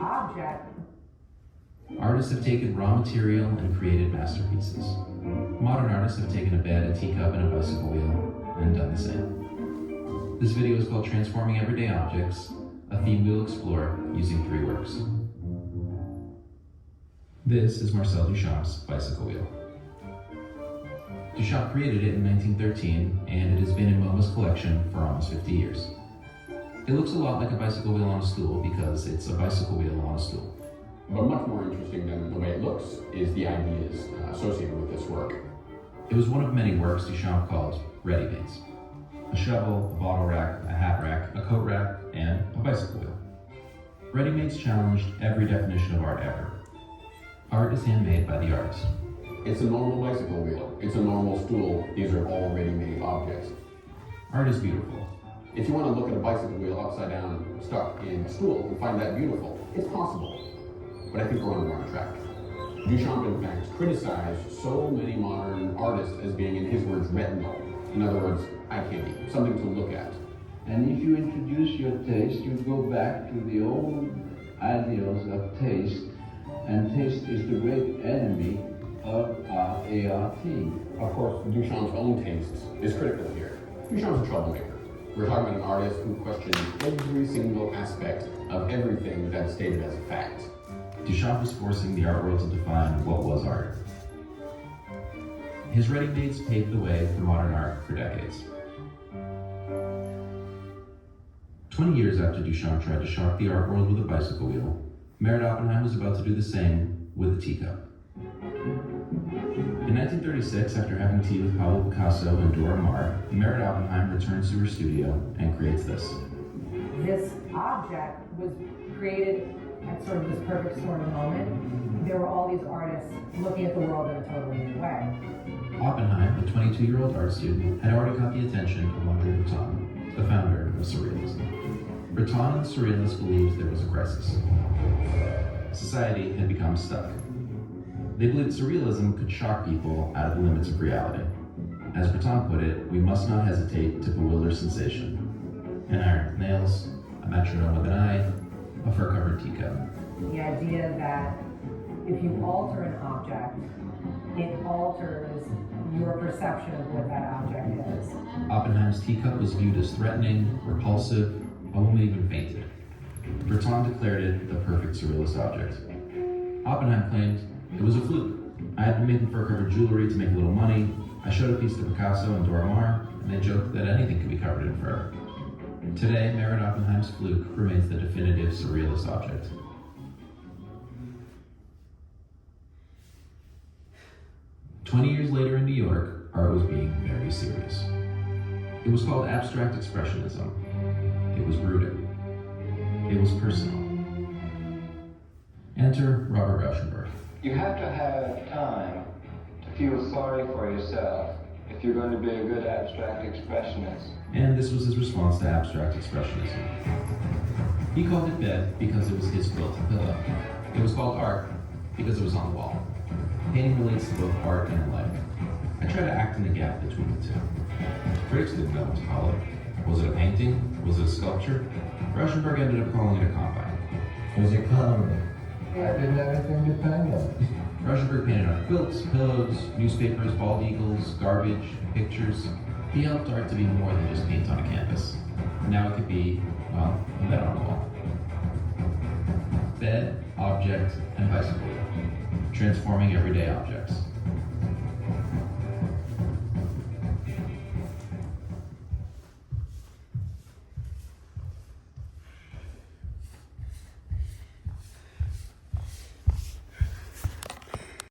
object. Artists have taken raw material and created masterpieces. Modern artists have taken a bed, a teacup, and a bicycle wheel and done the same. This video is called Transforming Everyday Objects, a theme we'll explore using 3 works. This is Marcel Duchamp's bicycle wheel. Duchamp created it in 1913, and it has been in MoMA's collection for almost 50 years. It looks a lot like a bicycle wheel on a stool because it's a bicycle wheel on a stool. But much more interesting than the way it looks is the ideas associated with this work. It was one of many works Duchamp called ready-mades. A shovel, a bottle rack, a hat rack, a coat rack, and a bicycle wheel. Ready-mades challenged every definition of art ever. Art is handmade by the artist. It's a normal bicycle wheel. It's a normal stool. These are all ready-made objects. Art is beautiful. If you want to look at a bicycle wheel upside down, stuck in a stool, and find that beautiful, it's possible. But I think we're on the wrong track. Duchamp, in fact, criticized so many modern artists as being, in his words, retinal. In other words, eye candy, something to look at. And if you introduce your taste, you go back to the old ideals of taste, and taste is the great enemy of ART. Of course, Duchamp's own taste is critical here. Duchamp's a troublemaker. We're talking about an artist who questions every single aspect of everything that's stated as a fact. Duchamp was forcing the art world to define what was art. His ready-mades paved the way for modern art for decades. 20 years after Duchamp tried to shock the art world with a bicycle wheel, Merritt Oppenheim was about to do the same with a teacup. In 1936, after having tea with Pablo Picasso and Dora Maar, Merritt Oppenheim returns to her studio and creates this. This object was created at sort of this perfect sort of moment. There were all these artists looking at the world in a totally new way. Oppenheim, a 22-year-old art student, had already caught the attention of Andre Breton, the founder of Surrealism. Breton and the Surrealists believed there was a crisis. Society had become stuck. They believed Surrealism could shock people out of the limits of reality. As Breton put it, we must not hesitate to bewilder sensation. An iron with nails, a metronome with an eye, a fur-covered teacup. The idea that if you alter an object, it alters your perception of what that object is. Oppenheim's teacup was viewed as threatening, repulsive, a woman even fainted. Breton declared it the perfect surrealist object. Oppenheim claimed it was a fluke. I had been making fur-covered jewelry to make a little money. I showed a piece to Picasso and Dora Maar, and they joked that anything could be covered in fur. Today, Merritt Oppenheim's fluke remains the definitive surrealist object. "20 years later in New York, art was being very serious. It was called abstract expressionism. It was rooted. It was personal. Enter Robert Rauschenberg. You have to have time to feel sorry for yourself if you're going to be a good abstract expressionist. And this was his response to abstract expressionism. He called it bed because it was his quilt and pillow. It was called art because it was on the wall. Painting relates to both art and life. I try to act in the gap between the two. Critics didn't know what to call it. Was it a painting? Was it a sculpture? Rauschenberg ended up calling it a combine. It was economy. I didn't have anything to paint on. Rauschenberg painted on quilts, pillows, newspapers, bald eagles, garbage, pictures. He helped art to be more than just paint on a canvas. Now it could be, well, a bed on a wall. Bed, object, and bicycle wheel. Transforming everyday objects.